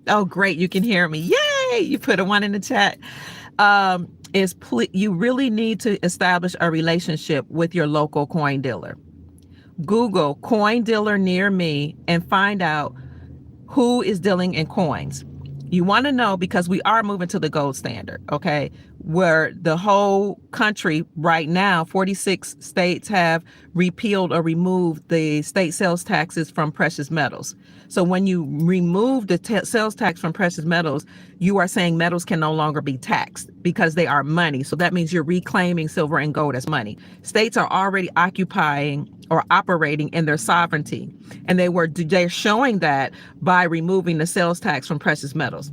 Oh, great. You can hear me. Yay. You put a one in the chat. You really need to establish a relationship with your local coin dealer. Google coin dealer near me and find out who is dealing in coins. You want to know because we are moving to the gold standard, okay? Where the whole country right now, 46 states have repealed or removed the state sales taxes from precious metals. So when you remove the sales tax from precious metals, you are saying metals can no longer be taxed because they are money. So that means you're reclaiming silver and gold as money. States are already occupying or operating in their sovereignty, and they're showing that by removing the sales tax from precious metals.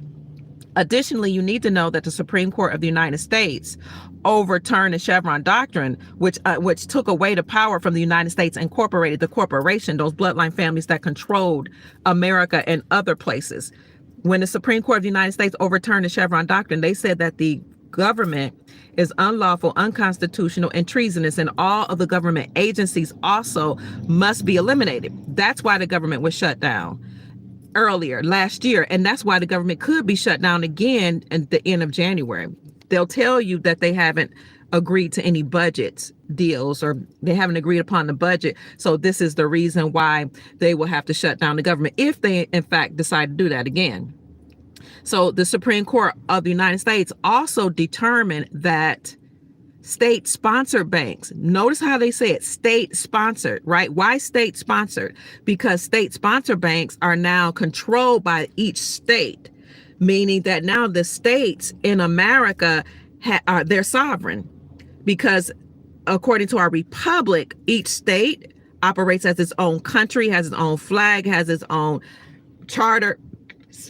Additionally, you need to know that the Supreme Court of the United States overturned the Chevron doctrine, which took away the power from the United States, incorporated the corporation, those bloodline families that controlled America and other places. When the Supreme Court of the United States overturned the Chevron doctrine, they said that the government is unlawful, unconstitutional, and treasonous, and all of the government agencies also must be eliminated. That's why the government was shut down earlier last year, and that's why the government could be shut down again at the end of January. They'll tell you that they haven't agreed to any budget deals or they haven't agreed upon the budget. So this is the reason why they will have to shut down the government if they in fact decide to do that again. So the Supreme Court of the United States also determined that state-sponsored banks, notice how they say it, state-sponsored, right? Why state-sponsored? Because state-sponsored banks are now controlled by each state, meaning that now the states in America they're sovereign, because according to our republic, each state operates as its own country, has its own flag, has its own charter.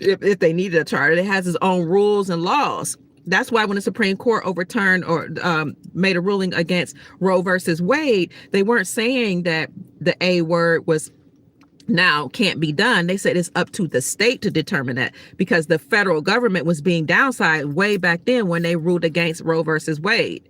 If they needed a charter, it has its own rules and laws. That's why when the Supreme Court overturned or made a ruling against Roe versus Wade, they weren't saying that the A word was now can't be done. They said it's up to the state to determine that, because the federal government was being downside way back then when they ruled against Roe versus Wade.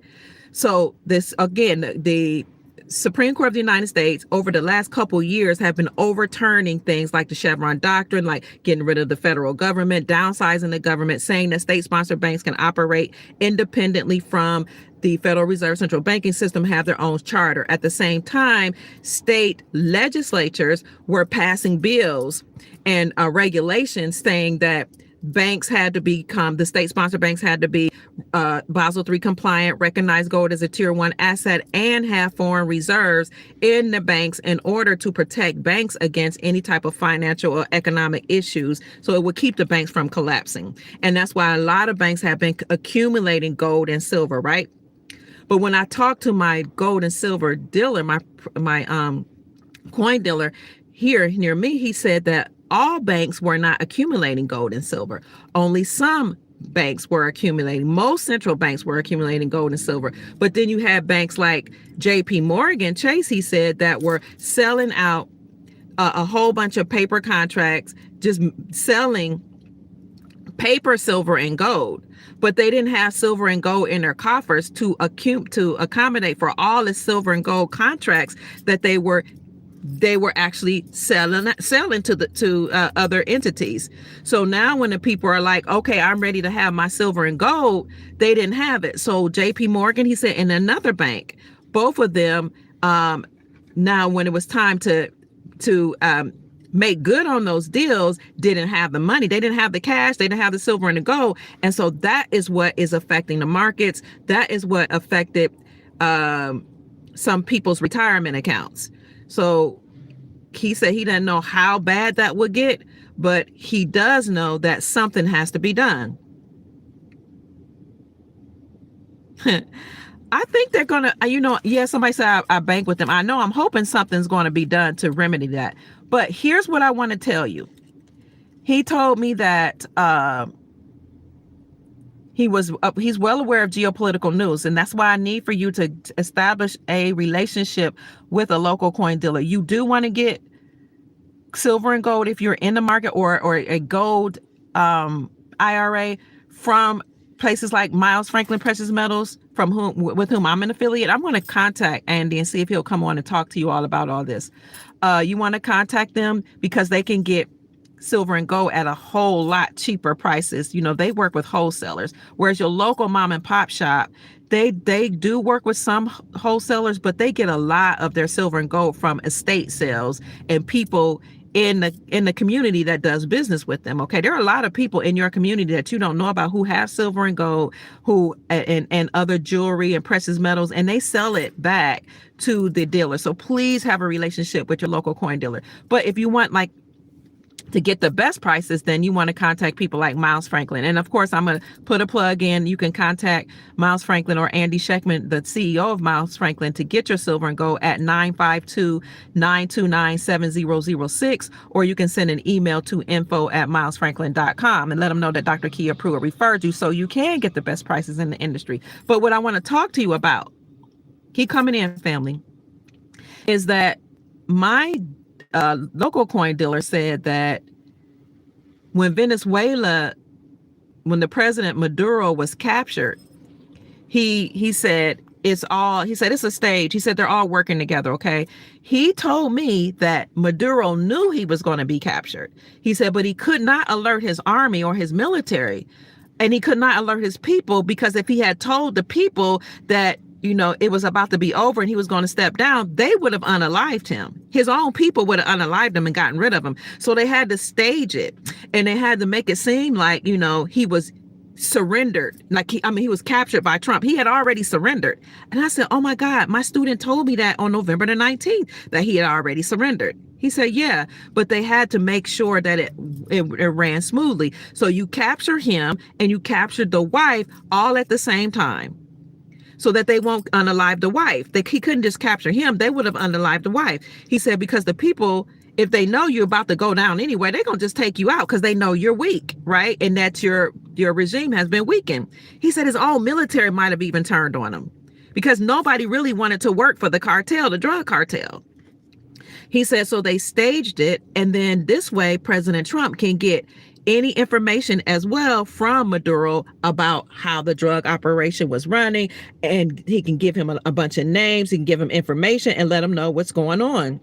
So this, again, the Supreme Court of the United States over the last couple years have been overturning things like the Chevron doctrine, like getting rid of the federal government, downsizing the government, saying that state-sponsored banks can operate independently from the Federal Reserve central banking system, have their own charter. At the same time, state legislatures were passing bills and regulations saying that banks had to become, the state-sponsored banks had to be Basel III compliant, recognize gold as a tier 1 asset, and have foreign reserves in the banks in order to protect banks against any type of financial or economic issues. So it would keep the banks from collapsing. And that's why a lot of banks have been accumulating gold and silver, right? But when I talked to my gold and silver dealer, my coin dealer here near me, he said that all banks were not accumulating gold and silver. Only some banks were accumulating. Most central banks were accumulating gold and silver. But then you had banks like JP Morgan Chase, he said, that were selling out a whole bunch of paper contracts, just selling paper silver and gold. But they didn't have silver and gold in their coffers to accommodate for all the silver and gold contracts that they were actually selling to other entities. So now when the people are like, okay, I'm ready to have my silver and gold, they didn't have it. So JP Morgan, he said, and another bank, both of them, now when it was time to make good on those deals, didn't have the money. They didn't have the cash. They didn't have the silver and the gold. And so that is what is affecting the markets. That is what affected some people's retirement accounts. So he said he doesn't know how bad that would get, but he does know that something has to be done. I think they're going to, somebody said I bank with them. I know, I'm hoping something's going to be done to remedy that. But here's what I want to tell you. He told me that he's well aware of geopolitical news, and that's why I need for you to establish a relationship with a local coin dealer. You do want to get silver and gold if you're in the market, or a gold IRA from places like Miles Franklin Precious Metals, with whom I'm an affiliate. I'm going to contact Andy and see if he'll come on and talk to you all about all this. You want to contact them because they can get silver and gold at a whole lot cheaper prices. They work with wholesalers, whereas your local mom and pop shop, they do work with some wholesalers, but they get a lot of their silver and gold from estate sales and people in the community that does business with them. Okay, there are a lot of people in your community that you don't know about who have silver and gold, who and other jewelry and precious metals, and they sell it back to the dealer. So please have a relationship with your local coin dealer. But if you want to get the best prices, then you want to contact people like Miles Franklin. And of course, I'm going to put a plug in. You can contact Miles Franklin or Andy Scheckman, the CEO of Miles Franklin, to get your silver and gold at 952-929-7006, or you can send an email to info@milesfranklin.com and let them know that Dr. Kia Pruitt referred you so you can get the best prices in the industry. But what I want to talk to you about, keep coming in, family, is that my local coin dealer said that when the president Maduro was captured, he said it's a stage. He said they're all working together. Okay. He told me that Maduro knew he was going to be captured. He said, but he could not alert his army or his military, and he could not alert his people, because if he had told the people that it was about to be over and he was going to step down, they would have unalived him. His own people would have unalived him and gotten rid of him. So they had to stage it, and they had to make it seem like, he was surrendered. Like he was captured by Trump. He had already surrendered. And I said, oh my God, my student told me that on November the 19th, that he had already surrendered. He said, yeah, but they had to make sure that it ran smoothly. So you capture him and you captured the wife all at the same time, so that they won't unalive the wife. He couldn't just capture him. They would have unalived the wife. He said, because the people, if they know you're about to go down anyway, they're going to just take you out because they know you're weak, right? And that your regime has been weakened. He said his own military might have even turned on him because nobody really wanted to work for the cartel, the drug cartel. He said, so they staged it. And then this way, President Trump can get any information as well from Maduro about how the drug operation was running. And he can give him a bunch of names. He can give him information and let him know what's going on.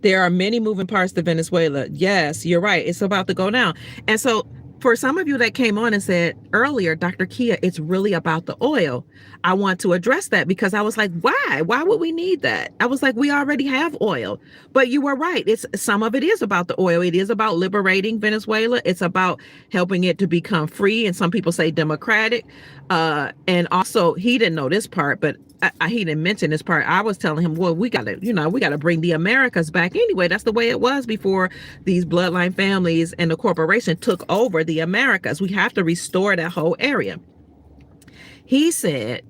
There are many moving parts to Venezuela. Yes, you're right. It's about to go down. And so for some of you that came on and said earlier, Dr. Kia, it's really about the oil. I want to address that because I was like, why? Why would we need that? I was like, we already have oil. But you were right. Some of it is about the oil. It is about liberating Venezuela. It's about helping it to become free. And some people say democratic. And also, he didn't know this part, but he didn't mention this part. I was telling him, well, we got to bring the Americas back anyway. That's the way it was before these bloodline families and the corporation took over the Americas. We have to restore that whole area. He said,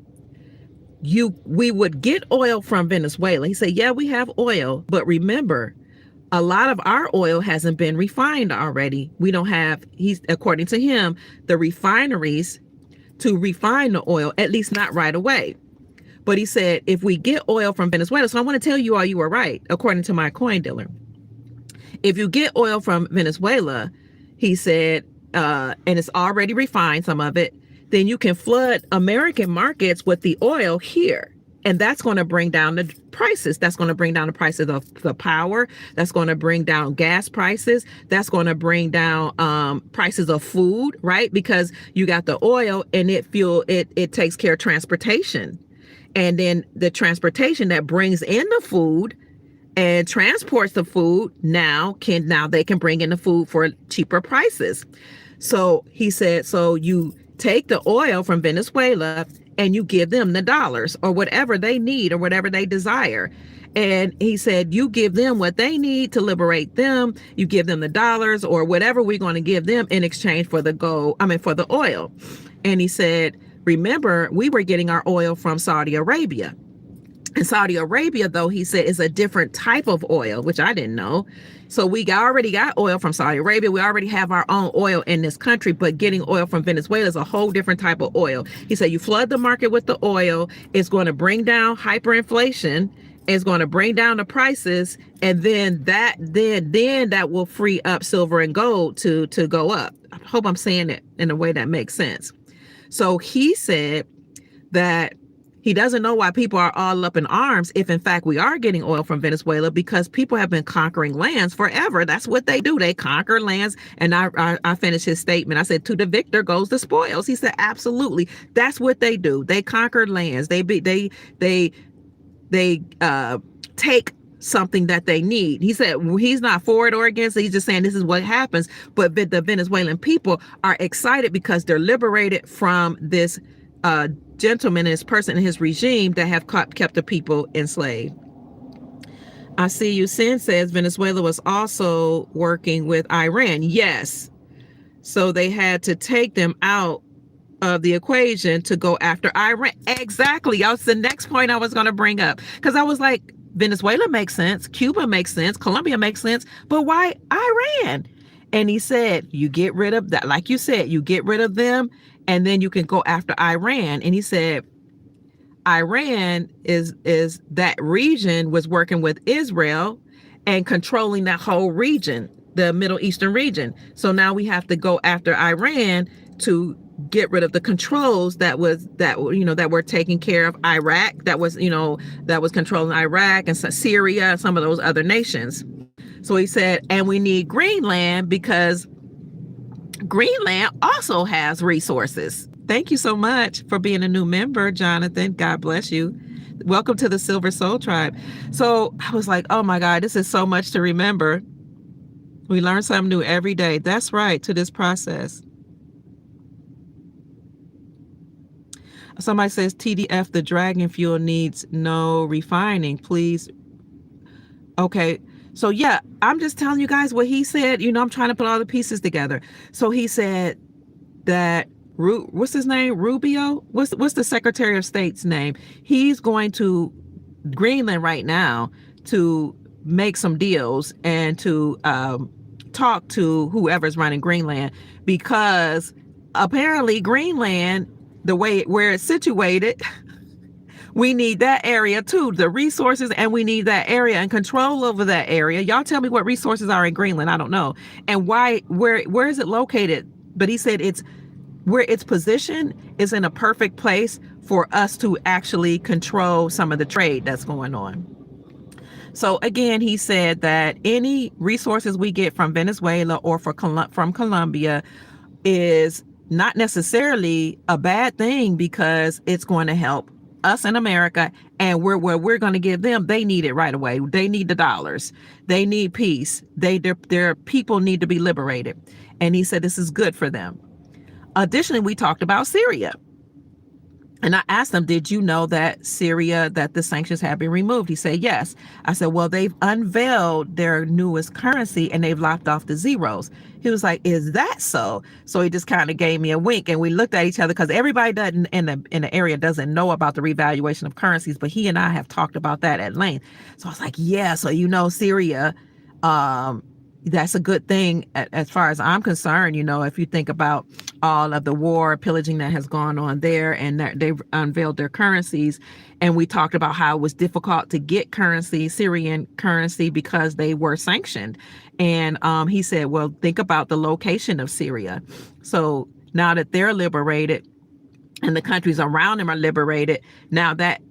we would get oil from Venezuela. He said, yeah, we have oil, but remember, a lot of our oil hasn't been refined already. We don't have, according to him, the refineries to refine the oil, at least not right away. But he said, if we get oil from Venezuela, so I want to tell you all you were right, according to my coin dealer. If you get oil from Venezuela, he said, and it's already refined, some of it, then you can flood American markets with the oil here. And that's going to bring down the prices. That's going to bring down the prices of the power. That's going to bring down gas prices. That's going to bring down prices of food, right? Because you got the oil and it takes care of transportation. And then the transportation that brings in the food and transports the food now they can bring in the food for cheaper prices. So he said, so you take the oil from Venezuela and you give them the dollars or whatever they need or whatever they desire. And he said, you give them what they need to liberate them. You give them the dollars or whatever we're going to give them in exchange for the for the oil. And he said, remember, we were getting our oil from Saudi Arabia. And Saudi Arabia, though, he said, is a different type of oil, which I didn't know. So we already got oil from Saudi Arabia. We already have our own oil in this country, but getting oil from Venezuela is a whole different type of oil. He said, you flood the market with the oil. It's going to bring down hyperinflation. It's going to bring down the prices. And then that will free up silver and gold to go up. I hope I'm saying it in a way that makes sense. So he said He doesn't know why people are all up in arms if in fact we are getting oil from Venezuela, because people have been conquering lands forever. That's what they do. They conquer lands. And I finished his statement. I said, to the victor goes the spoils. He said, absolutely. That's what they do. They conquer lands. They take something that they need. He said he's not for it or against it. He's just saying this is what happens. But the Venezuelan people are excited because they're liberated from this gentleman, this person in his regime that have kept the people enslaved. I see you. Sin says Venezuela was also working with Iran. Yes. So they had to take them out of the equation to go after Iran. Exactly. That's the next point I was going to bring up, because I was like, Venezuela makes sense, Cuba makes sense, Colombia makes sense, but why Iran? And he said, you get rid of that, like you said, you get rid of them, and then you can go after Iran. And he said, Iran is that region was working with Israel and controlling that whole region, the Middle Eastern region. So now we have to go after Iran to get rid of the controls that were taking care of Iraq, that was controlling Iraq and Syria and some of those other nations. So he said, and we need Greenland because Greenland also has resources. Thank you so much for being a new member, Jonathan. God bless you. Welcome to the Silver Soul Tribe. So I was like, oh my God, this is so much to remember. We learn something new every day. That's right, to this process. Somebody says TDF, the dragon fuel needs no refining, please. Okay. So yeah, I'm just telling you guys what he said. I'm trying to put all the pieces together. So he said that, what's his name? Rubio? What's the Secretary of State's name? He's going to Greenland right now to make some deals and to talk to whoever's running Greenland, because apparently Greenland, the way where it's situated, we need that area too, the resources, and we need that area and control over that area. Y'all tell me what resources are in Greenland. I don't know. And where is it located? But he said it's where its position is in a perfect place for us to actually control some of the trade that's going on. So again, he said that any resources we get from Venezuela or from Colombia is not necessarily a bad thing, because it's going to help us in America, and we're going to give them, they need it right away. They need the dollars. They need peace. Their people need to be liberated. And he said this is good for them. Additionally, we talked about Syria. And I asked him, did you know that Syria, that the sanctions have been removed? He said, yes. I said, well, they've unveiled their newest currency and they've lopped off the zeros. He was like, is that so? So he just kind of gave me a wink, and we looked at each other, because everybody doesn't in the area doesn't know about the revaluation of currencies, but he and I have talked about that at length. So I was like, yeah, so Syria, that's a good thing as far as I'm concerned. If you think about all of the war pillaging that has gone on there, and that they've unveiled their currencies, and we talked about how it was difficult to get Syrian currency, because they were sanctioned. And he said, well, think about the location of Syria. So now that they're liberated and the countries around them are liberated, now that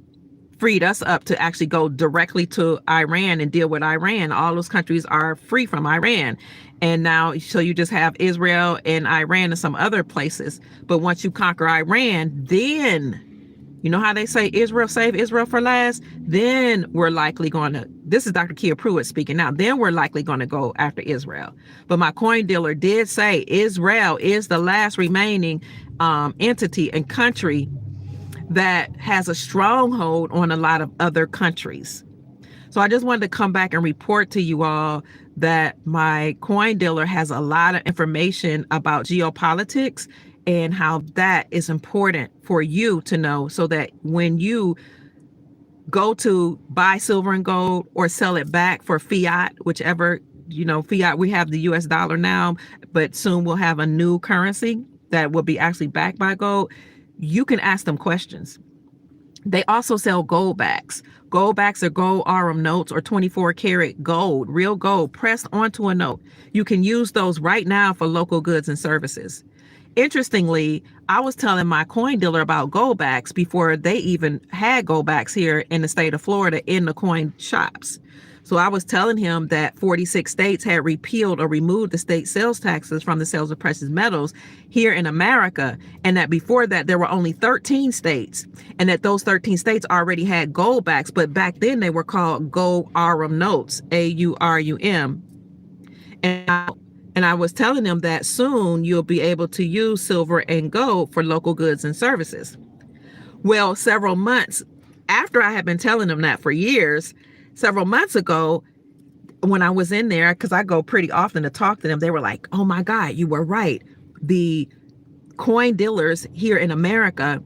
freed us up to actually go directly to Iran and deal with Iran. All those countries are free from Iran. And now, so you just have Israel and Iran and some other places. But once you conquer Iran, then, you know how they say Israel, save Israel for last? Then we're likely going to, this is Dr. Kia Pruitt speaking now, then we're likely going to go after Israel. But my coin dealer did say Israel is the last remaining entity and country that has a stronghold on a lot of other countries. So I just wanted to come back and report to you all that my coin dealer has a lot of information about geopolitics and how that is important for you to know, so that when you go to buy silver and gold or sell it back for fiat, whichever, fiat, we have the US dollar now, but soon we'll have a new currency that will be actually backed by gold. You can ask them questions. They also sell Goldbacks. Goldbacks are gold Arum notes, or 24 karat gold, real gold pressed onto a note. You can use those right now for local goods and services. Interestingly, I was telling my coin dealer about Goldbacks before they even had Goldbacks here in the state of Florida in the coin shops. So I was telling him that 46 states had repealed or removed the state sales taxes from the sales of precious metals here in America, and that before that there were only 13 states, and that those 13 states already had Goldbacks, but back then they were called Gold Arum notes, AURUM. And I was telling them that soon you'll be able to use silver and gold for local goods and services. Well, several months after I had been telling them that for years, several months ago, when I was in there, because I go pretty often to talk to them, they were like, oh my God, you were right. The coin dealers here in America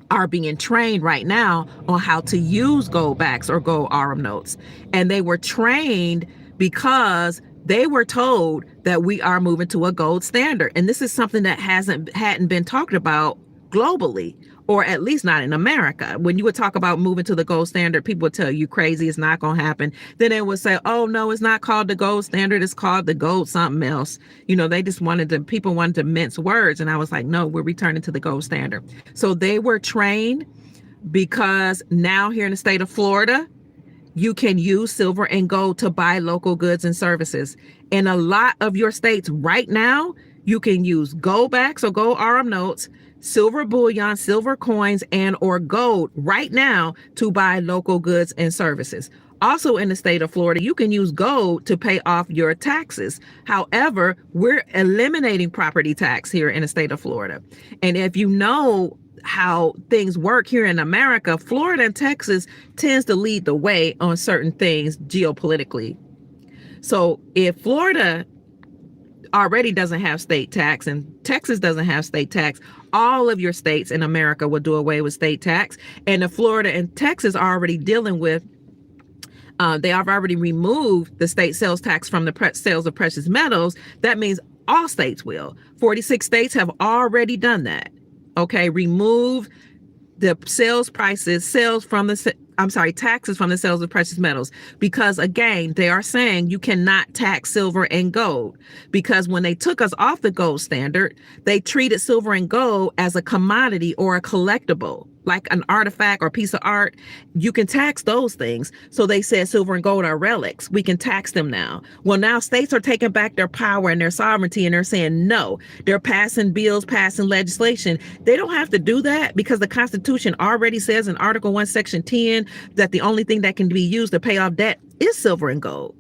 are being trained right now on how to use Goldbacks or Gold Arum notes. And they were trained because they were told that we are moving to a gold standard. And this is something that hadn't been talked about globally, or at least not in America. When you would talk about moving to the gold standard, people would tell you crazy, it's not going to happen. Then they would say, oh no, it's not called the gold standard, it's called the gold something else. You know, people wanted to mince words. And I was like, no, we're returning to the gold standard. So they were trained because now here in the state of Florida, you can use silver and gold to buy local goods and services. In a lot of your states right now, you can use Goldbacks or Gold Arum notes, silver bullion, silver coins, and or gold right now to buy local goods and services. Also in the state of Florida, you can use gold to pay off your taxes. However, we're eliminating property tax here in the state of Florida. And if you know how things work here in America, Florida and Texas tends to lead the way on certain things geopolitically. So if Florida already doesn't have state tax and Texas doesn't have state tax, all of your states in America will do away with state tax. And if Florida and Texas are already dealing with they have already removed the state sales tax from the sales of precious metals. That means all states will. 46 states have already done that. Okay, remove the taxes from the sales of precious metals, because again, they are saying you cannot tax silver and gold, because when they took us off the gold standard, they treated silver and gold as a commodity or a collectible, like an artifact or piece of art. You can tax those things. So they said silver and gold are relics. We can tax them now. Well, now states are taking back their power and their sovereignty, and they're saying no. They're passing bills, passing legislation. They don't have to do that because the Constitution already says in Article 1, Section 10 that the only thing that can be used to pay off debt is silver and gold.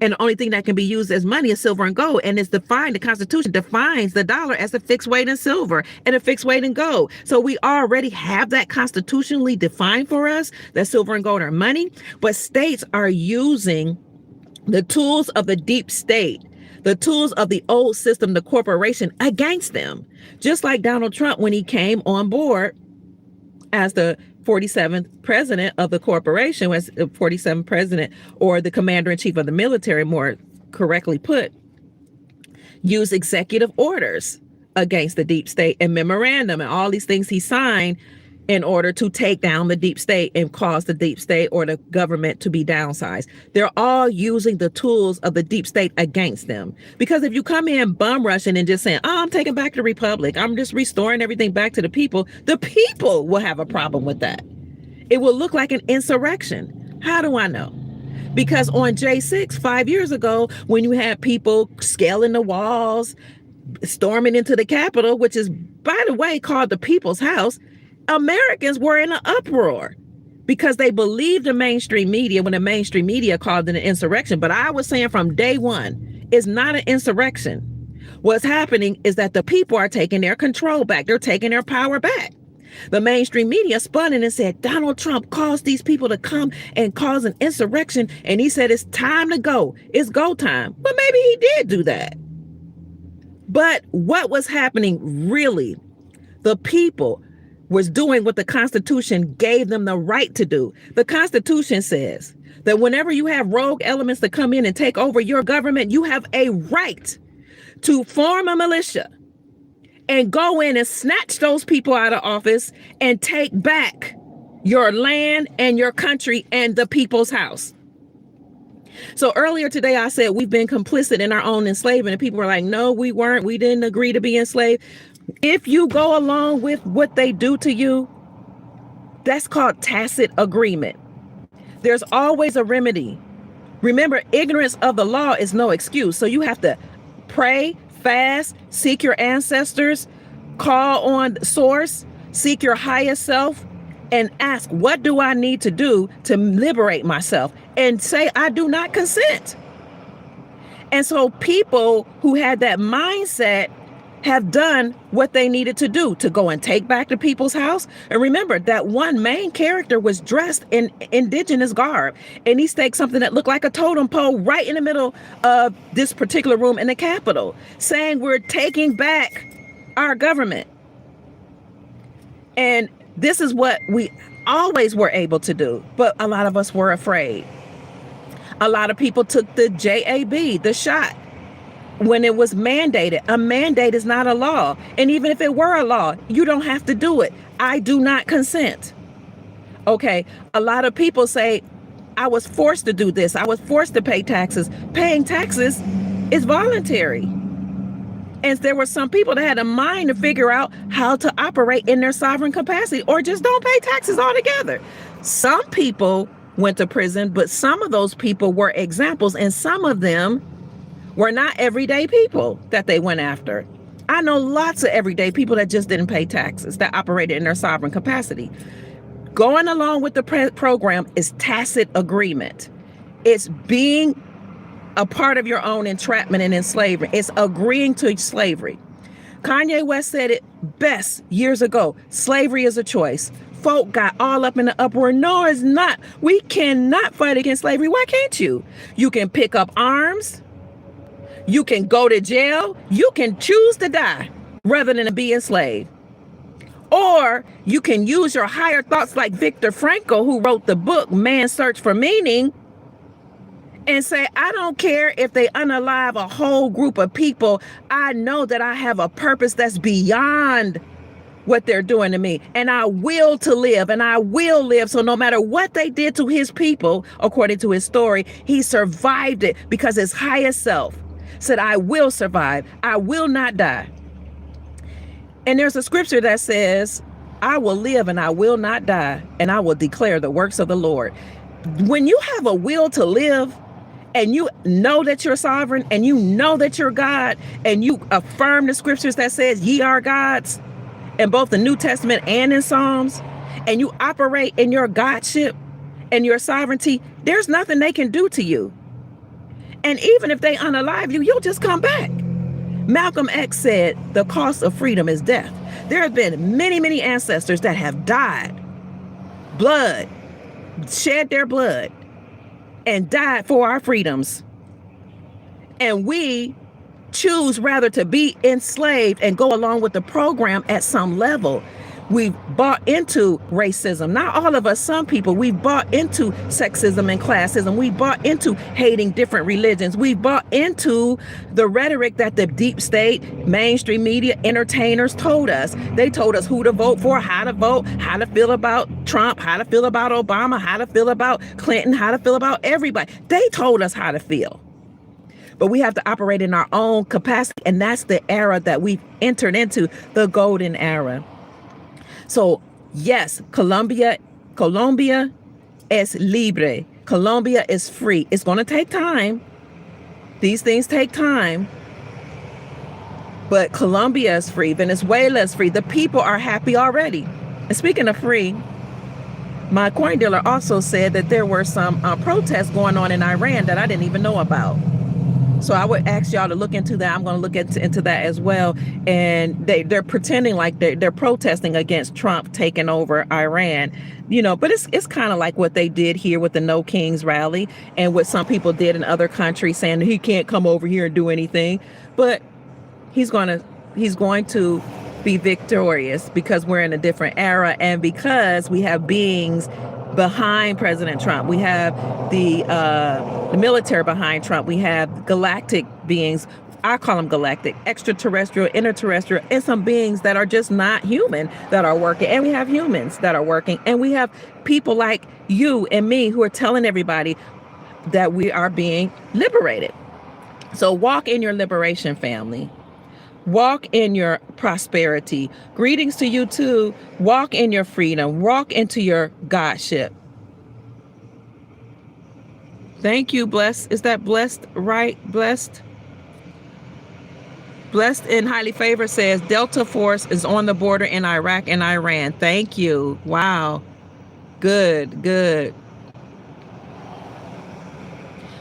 And the only thing that can be used as money is silver and gold. And it's defined, the Constitution defines the dollar as a fixed weight in silver and a fixed weight in gold. So we already have that constitutionally defined for us, that silver and gold are money. But states are using the tools of the deep state, the tools of the old system, the corporation, against them. Just like Donald Trump, when he came on board as the 47th president of the corporation, was the 47th president, or the commander-in-chief of the military, more correctly put, used executive orders against the deep state and memorandum and all these things he signed in order to take down the deep state and cause the deep state or the government to be downsized. They're all using the tools of the deep state against them. Because if you come in bum rushing and just saying, oh, I'm taking back the republic, I'm just restoring everything back to the people will have a problem with that. It will look like an insurrection. How do I know? Because on J6, 5 years ago, when you had people scaling the walls, storming into the Capitol, which is, by the way, called the People's House, Americans were in an uproar because they believed the mainstream media when the mainstream media called it an insurrection. But I was saying from day one, it's not an insurrection. What's happening is that the people are taking their control back. They're taking their power back. The mainstream media spun it and said, Donald Trump caused these people to come and cause an insurrection. And he said, it's time to go. It's go time. But maybe he did do that. But what was happening really, the people was doing what the Constitution gave them the right to do. The Constitution says that whenever you have rogue elements that come in and take over your government, you have a right to form a militia and go in and snatch those people out of office and take back your land and your country and the people's house. So earlier today, I said we've been complicit in our own enslavement, and people were like, no, we weren't. We didn't agree to be enslaved. If you go along with what they do to you, that's called tacit agreement. There's always a remedy. Remember, ignorance of the law is no excuse. So you have to pray, fast, seek your ancestors, call on source, seek your highest self, and ask, what do I need to do to liberate myself? And say, I do not consent. And so people who had that mindset have done what they needed to do to go and take back the people's house. And remember that one main character was dressed in indigenous garb, and he staked something that looked like a totem pole right in the middle of this particular room in the Capitol, saying we're taking back our government. And this is what we always were able to do, but a lot of us were afraid. A lot of people took the JAB, the shot, when it was mandated. A mandate is not a law. And even if it were a law, you don't have to do it. I do not consent. Okay, a lot of people say, I was forced to do this. I was forced to pay taxes. Paying taxes is voluntary. And there were some people that had a mind to figure out how to operate in their sovereign capacity, or just don't pay taxes altogether. Some people went to prison, but some of those people were examples, and some of them were not everyday people that they went after. I know lots of everyday people that just didn't pay taxes, that operated in their sovereign capacity. Going along with the program is tacit agreement. It's being a part of your own entrapment and enslavement. It's agreeing to slavery. Kanye West said it best years ago. Slavery is a choice. Folk got all up in the uproar. No, it's not. We cannot fight against slavery. Why can't you? You can pick up arms. You can go to jail. You can choose to die rather than to be enslaved. Or you can use your higher thoughts like Viktor Frankl, who wrote the book, Man's Search for Meaning, and say, I don't care if they unalive a whole group of people. I know that I have a purpose that's beyond what they're doing to me. And I will to live, and I will live. So no matter what they did to his people, according to his story, he survived it because his highest self said, I will survive. I will not die. And there's a scripture that says, I will live and I will not die, and I will declare the works of the Lord. When you have a will to live, and you know that you're sovereign, and you know that you're God, and you affirm the scriptures that says ye are gods in both the New Testament and in Psalms, and you operate in your godship and your sovereignty, there's nothing they can do to you. And even if they unalive you, you'll just come back. Malcolm X said, the cost of freedom is death. There have been many, many ancestors that have died, shed their blood, and died for our freedoms. And we choose rather to be enslaved and go along with the program at some level. We've bought into racism. Not all of us, some people, we've bought into sexism and classism. We've bought into hating different religions. We've bought into the rhetoric that the deep state, mainstream media, entertainers told us. They told us who to vote for, how to feel about Trump, how to feel about Obama, how to feel about Clinton, how to feel about everybody. They told us how to feel. But we have to operate in our own capacity. And that's the era that we've entered into, the golden era. So yes, Colombia es libre. Colombia is free. It's going to take time. These things take time. But Colombia is free. Venezuela is free. The people are happy already. And speaking of free, my coin dealer also said that there were some protests going on in Iran that I didn't even know about. So I would ask y'all to look into that. I'm going to look into that as well. And they're pretending like they're protesting against Trump taking over Iran, but it's kind of like what they did here with the No Kings rally and what some people did in other countries, saying he can't come over here and do anything. But he's going to be victorious because we're in a different era, and because we have beings behind President Trump. We have the military behind Trump. We have galactic beings. I call them galactic, extraterrestrial, interterrestrial, and some beings that are just not human that are working. And we have humans that are working. And we have people like you and me who are telling everybody, that we are being liberated. So walk in your liberation, family. Walk in your prosperity. Greetings to you too. Walk in your freedom. Walk into your Godship. Thank you, blessed. Is that blessed, right? Blessed? Blessed and highly favored says Delta Force is on the border in Iraq and Iran. Thank you. Wow. Good, good.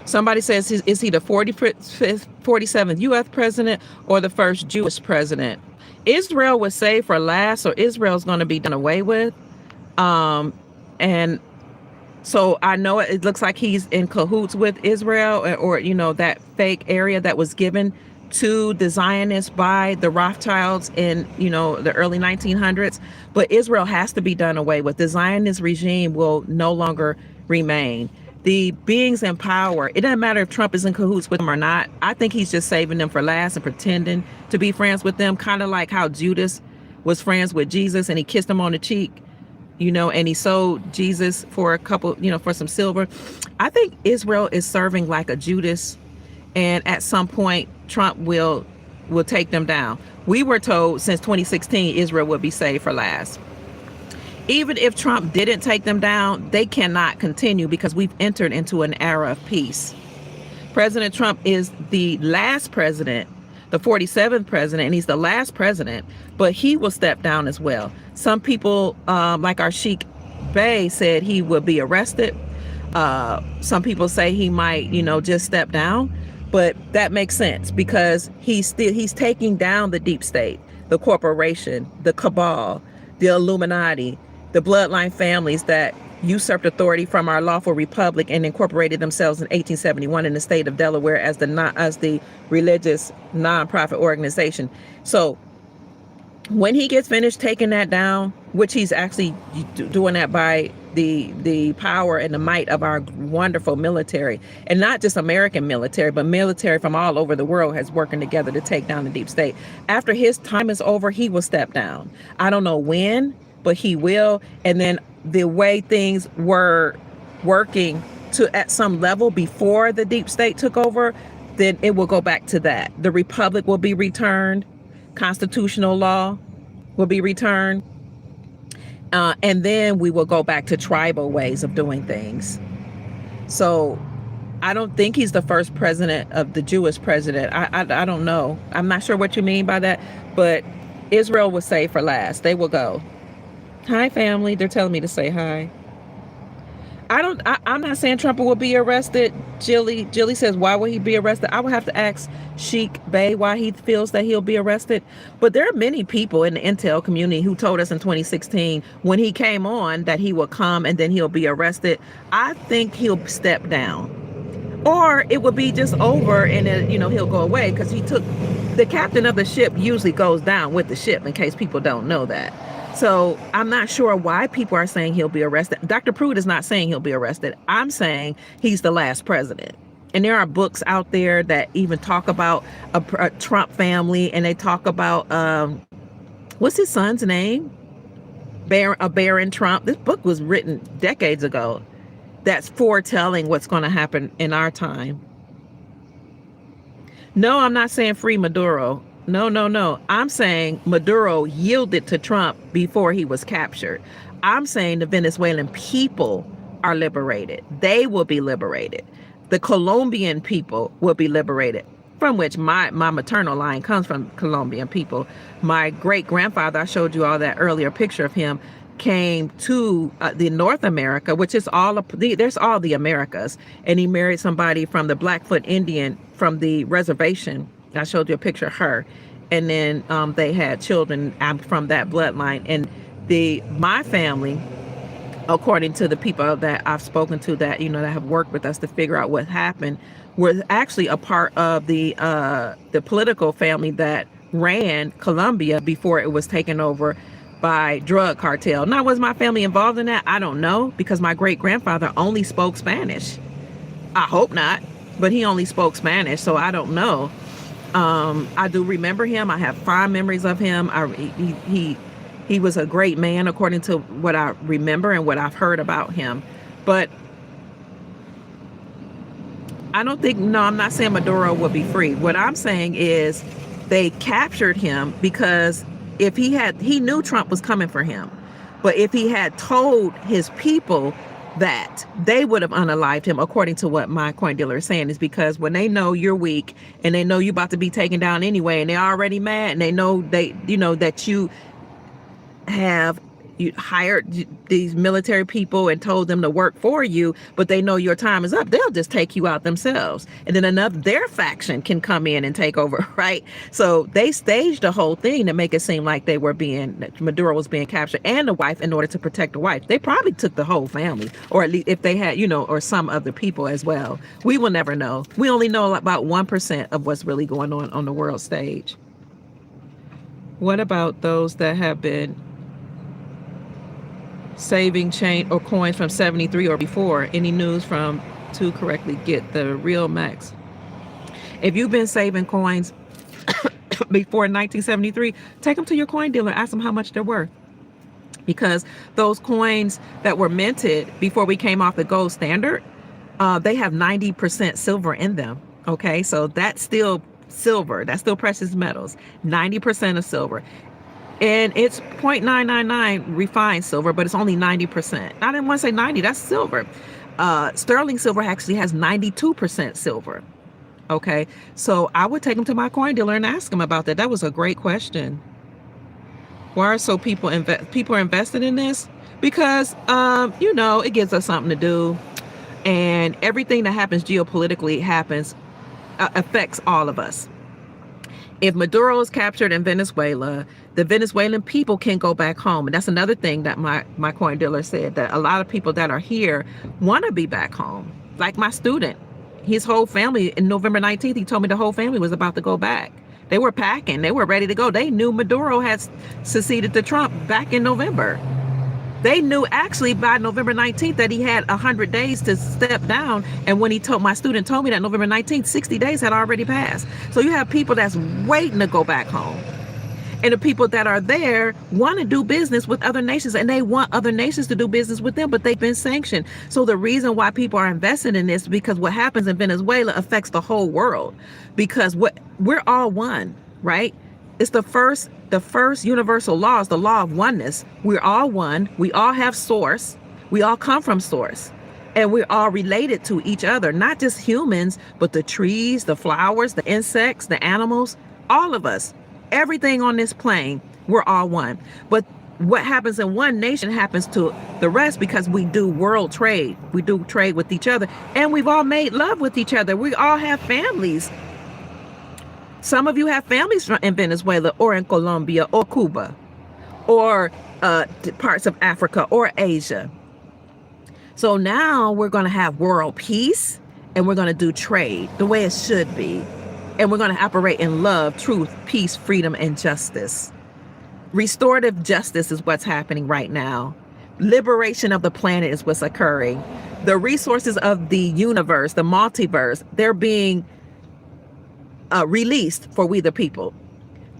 Somebody says, is he the 45th, 47th U.S. president or the first Jewish president? Israel was saved for last, so Israel's going to be done away with. And so I know it looks like he's in cahoots with Israel, or that fake area that was given to the Zionists by the Rothschilds in, the early 1900s. But Israel has to be done away with. The Zionist regime will no longer remain. The beings in power, it doesn't matter if Trump is in cahoots with them or not. I think he's just saving them for last and pretending to be friends with them, kind of like how Judas was friends with Jesus and he kissed him on the cheek, and he sold Jesus for a couple, for some silver. I think Israel is serving like a Judas, and at some point Trump will take them down. We were told since 2016 Israel would be saved for last. Even if Trump didn't take them down, they cannot continue because we've entered into an era of peace. President Trump is the last president, the 47th president, and he's the last president, but he will step down as well. Some people, like our Sheikh Bey, said he will be arrested. Some people say he might, just step down, but that makes sense because he's taking down the deep state, the corporation, the cabal, the Illuminati, the bloodline families that usurped authority from our lawful republic and incorporated themselves in 1871 in the state of Delaware as the religious nonprofit organization. So when he gets finished taking that down, which he's actually doing that by the power and the might of our wonderful military, and not just American military, but military from all over the world has working together to take down the deep state. After his time is over, he will step down. I don't know when, but he will. And then the way things were working to at some level before the deep state took over, then it will go back to that. The republic will be returned. Constitutional law will be returned. And then we will go back to tribal ways of doing things. So I don't think he's the first president of the Jewish president. I don't know. I'm not sure what you mean by that, but Israel was saved for last. They will go. Hi, family. They're telling me to say hi. I'm not saying Trump will be arrested. Jilly says, why will he be arrested? I would have to ask Sheikh Bey why he feels that he'll be arrested. But there are many people in the intel community who told us in 2016 when he came on that he will come and then he'll be arrested. I think he'll step down. Or it would be just over and then, he'll go away because the captain of the ship usually goes down with the ship, in case people don't know that. So I'm not sure why people are saying he'll be arrested. Dr. Pruitt is not saying he'll be arrested. I'm saying he's the last president. And there are books out there that even talk about a Trump family, and they talk about, what's his son's name? Baron Trump. This book was written decades ago. That's foretelling what's going to happen in our time. No, I'm not saying free Maduro. No. I'm saying Maduro yielded to Trump before he was captured. I'm saying the Venezuelan people are liberated. They will be liberated. The Colombian people will be liberated, from which my maternal line comes from Colombian people. My great-grandfather, I showed you all that earlier picture of him, came to the North America, which is there's all the Americas. And he married somebody from the Blackfoot Indian from the reservation. I showed you a picture of her. And then they had children from that bloodline. And my family, according to the people that I've spoken to that, that have worked with us to figure out what happened, were actually a part of the political family that ran Colombia before it was taken over by drug cartel. Now, was my family involved in that? I don't know, because my great-grandfather only spoke Spanish. I hope not, but he only spoke Spanish, so I don't know. I do remember him. I have fond memories of him. He was a great man, according to what I remember and what I've heard about him. But I don't think, no, I'm not saying Maduro will be free. What I'm saying is they captured him because if he knew Trump was coming for him. But if he had told his people that, they would have unalived him, according to what my coin dealer is saying, is because when they know you're weak and they know you're about to be taken down anyway, and they're already mad, and they know that you hired these military people and told them to work for you, but they know your time is up, they'll just take you out themselves. And then their faction can come in and take over, right? So they staged the whole thing to make it seem like Maduro was being captured, and the wife, in order to protect the wife. They probably took the whole family, or at least if they had, or some other people as well. We will never know. We only know about 1% of what's really going on the world stage. What about those that have been saving change or coins from 73 or before? Any news from to correctly get the real max? If you've been saving coins before 1973, take them to your coin dealer, ask them how much they're worth, because those coins that were minted before we came off the gold standard, they have 90% silver in them. Okay, so that's still silver, that's still precious metals, 90% of silver. And it's 0.999 refined silver, but it's only 90%. I didn't want to say 90, that's silver. Sterling silver actually has 92% silver. Okay, so I would take them to my coin dealer and ask them about that. That was a great question. Why are so people are invested in this? Because it gives us something to do, and everything that happens geopolitically affects all of us. If Maduro is captured in Venezuela, the Venezuelan people can go back home. And that's another thing that my coin dealer said, that a lot of people that are here want to be back home. Like my student, his whole family, in November 19th, he told me the whole family was about to go back. They were packing, they were ready to go. They knew Maduro had succeeded to Trump back in November. They knew actually by November 19th that he had 100 days to step down. And when my student told me that November 19th, 60 days had already passed. So you have people that's waiting to go back home. And the people that are there want to do business with other nations, and they want other nations to do business with them, but they've been sanctioned. So the reason why people are invested in this is because what happens in Venezuela affects the whole world, because we're all one, right? It's the first universal law is the law of oneness. We're all one. We all have source. We all come from source. And we're all related to each other, not just humans, but the trees, the flowers, the insects, the animals, all of us. Everything on this plane, we're all one. But what happens in one nation happens to the rest, because we do world trade. We do trade with each other, and we've all made love with each other. We all have families. Some of you have families in Venezuela or in Colombia or Cuba or parts of Africa or Asia. So now we're going to have world peace, and we're going to do trade the way it should be. And we're going to operate in love, truth, peace, freedom, and justice. Restorative justice is what's happening right now. Liberation of the planet is what's occurring. The resources of the universe, the multiverse, they're being released for we the people.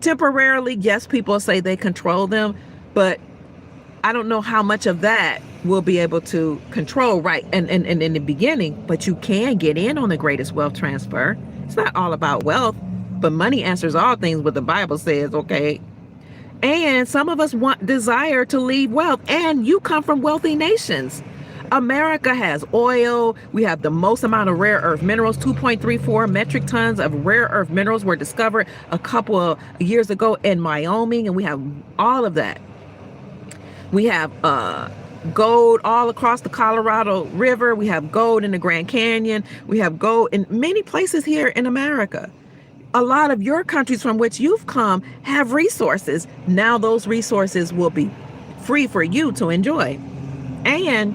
Temporarily, yes, people say they control them, but I don't know how much of that we'll be able to control right and in the beginning, but you can get in on the greatest wealth transfer. It's not all about wealth, but money answers all things, what the Bible says, okay? And some of us desire to leave wealth, and you come from wealthy nations. America has oil. We have the most amount of rare earth minerals. 2.34 metric tons of rare earth minerals were discovered a couple of years ago in Wyoming, and we have all of that. We have gold all across the Colorado River. We have gold in the Grand Canyon. We have gold in many places here in America. A lot of your countries from which you've come have resources. Now those resources will be free for you to enjoy. And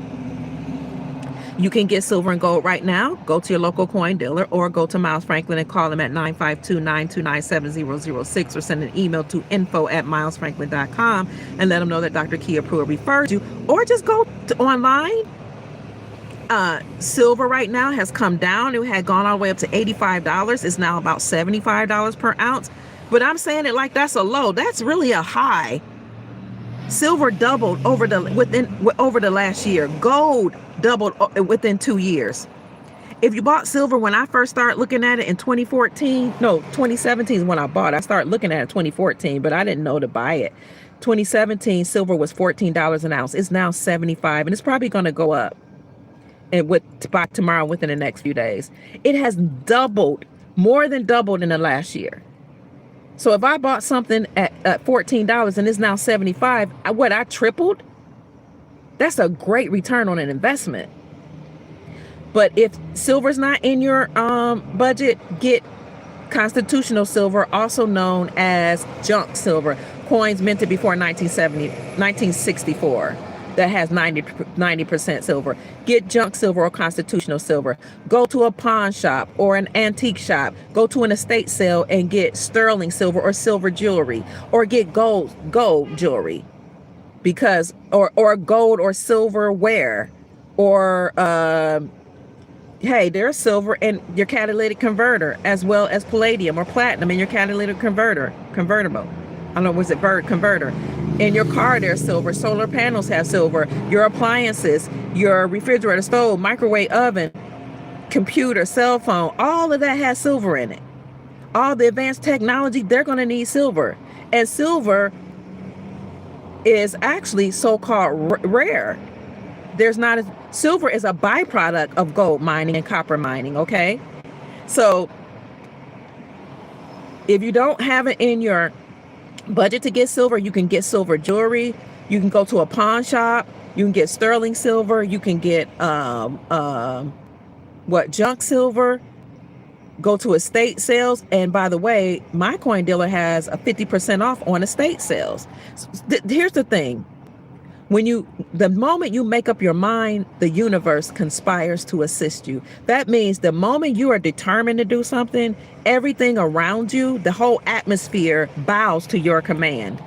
you can get silver and gold right now. Go to your local coin dealer or go to Miles Franklin and call him at 952-929-7006 or send an email to info@milesfranklin.com and let them know that Dr. Kia Pruitt referred you, or just go online. Silver right now has come down. It had gone all the way up to $85. It's now about $75 per ounce. But I'm saying it like that's a low. That's really a high. Silver doubled over the last year. Gold doubled within 2 years. If you bought silver when I first started looking at it in 2014, no, 2017 is when I bought. I started looking at it in 2014, but I didn't know to buy it. 2017, silver was $14 an ounce. It's now 75, and it's probably going to go up and by tomorrow within the next few days. It has doubled, more than doubled in the last year. So if I bought something at $14 and it's now 75, I tripled? That's a great return on an investment. But if silver's not in your budget, get constitutional silver, also known as junk silver, coins minted before 1964 that has 90% silver. Get junk silver or constitutional silver. Go to a pawn shop or an antique shop. Go to an estate sale and get sterling silver or silver jewelry, or get gold jewelry, because or gold or silverware, or hey, there's silver in your catalytic converter, as well as palladium or platinum in your catalytic convertible. I don't know, was it converter? In your car, there's silver. Solar panels have silver. Your appliances, your refrigerator, stove, microwave oven, computer, cell phone, all of that has silver in it. All the advanced technology, they're going to need silver. And silver is actually so-called rare. Silver is a byproduct of gold mining and copper mining, okay? So if you don't have it in your budget to get silver, you can get silver jewelry. You can go to a pawn shop. You can get sterling silver. You can get junk silver. Go to estate sales. And by the way, my coin dealer has a 50% off on estate sales. Here's the thing. The moment you make up your mind, the universe conspires to assist you. That means the moment you are determined to do something, everything around you, the whole atmosphere bows to your command.